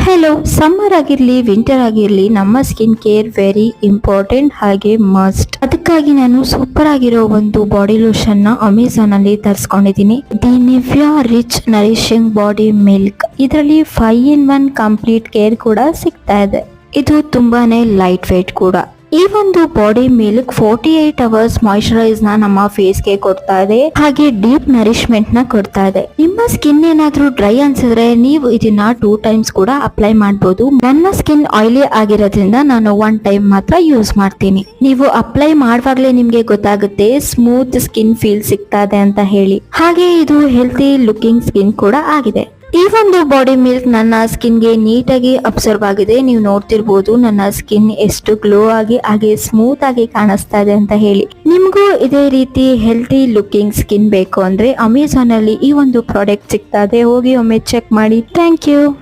Hello, summer ಆಗಿರ್ಲಿ winter ಆಗಿರ್ಲಿ ನಮ್ಮ ಸ್ಕಿನ್ ಕೇರ್ ವೆರಿ ಇಂಪಾರ್ಟೆಂಟ್ ಹಾಗೆ ಮಸ್ಟ್. ಅದಕ್ಕಾಗಿ ನಾನು ಸೂಪರ್ ಆಗಿರೋ ಒಂದು ಬಾಡಿ ಲೋಷನ್ ನ ಅಮೆಝಾನ್ ಅಲ್ಲಿ ತರಿಸ್ಕೊಂಡಿದ್ದೀನಿ. The Nivea rich nourishing body milk. ಇದರಲ್ಲಿ 5-in-1 ಕಂಪ್ಲೀಟ್ ಕೇರ್ ಕೂಡ ಸಿಗ್ತಾ ಇದೆ. ಇದು ತುಂಬಾನೇ ಲೈಟ್ ವೇಟ್ ಕೂಡ. ಈ ಒಂದು ಬಾಡಿ ಮಿಲ್ಕ್ 48 ಅವರ್ಸ್ ಮಾಯಿಶ್ಚರೈಸ್ ನ ನಮ್ಮ ಫೇಸ್ ಗೆ ಕೊಡ್ತಾ ಇದೆ, ಹಾಗೆ ಡೀಪ್ ನರಿಶ್ಮೆಂಟ್ ನ ಕೊಡ್ತಾ ಇದೆ. ನಿಮ್ಮ ಸ್ಕಿನ್ ಏನಾದ್ರೂ ಡ್ರೈ ಅನ್ಸಿದ್ರೆ ನೀವು ಇದನ್ನ 2 ಟೈಮ್ಸ್ ಕೂಡ ಅಪ್ಲೈ ಮಾಡಬಹುದು. ನನ್ನ ಸ್ಕಿನ್ ಆಯಿಲಿ ಆಗಿರೋದ್ರಿಂದ ನಾನು 1 ಟೈಮ್ ಮಾತ್ರ ಯೂಸ್ ಮಾಡ್ತೀನಿ. ನೀವು ಅಪ್ಲೈ ಮಾಡುವಾಗ್ಲೇ ನಿಮ್ಗೆ ಗೊತ್ತಾಗುತ್ತೆ ಸ್ಮೂತ್ ಸ್ಕಿನ್ ಫೀಲ್ ಸಿಗ್ತಾ ಇದೆ ಅಂತ ಹೇಳಿ. ಹಾಗೆ ಇದು ಹೆಲ್ತಿ ಲುಕಿಂಗ್ ಸ್ಕಿನ್ ಕೂಡ ಆಗಿದೆ. ಈ ಒಂದು ಬಾಡಿ ಮಿಲ್ಕ್ ನನ್ನ ಸ್ಕಿನ್ ಗೆ ನೀಟಾಗಿ ಅಬ್ಸರ್ವ್ ಆಗಿದೆ. ನೀವು ನೋಡ್ತಿರ್ಬೋದು ನನ್ನ ಸ್ಕಿನ್ ಎಷ್ಟು ಗ್ಲೋ ಆಗಿ ಹಾಗೆ ಸ್ಮೂತ್ ಆಗಿ ಕಾಣಿಸ್ತಾ ಇದೆ ಅಂತ ಹೇಳಿ. ನಿಮ್ಗೂ ಇದೇ ರೀತಿ ಹೆಲ್ತಿ ಲುಕಿಂಗ್ ಸ್ಕಿನ್ ಬೇಕು ಅಂದ್ರೆ ಅಮೆಝಾನ್ ಅಲ್ಲಿ ಈ ಒಂದು ಪ್ರಾಡಕ್ಟ್ ಸಿಗ್ತಾ ಇದೆ. ಹೋಗಿ ಒಮ್ಮೆ ಚೆಕ್ ಮಾಡಿ. Thank you.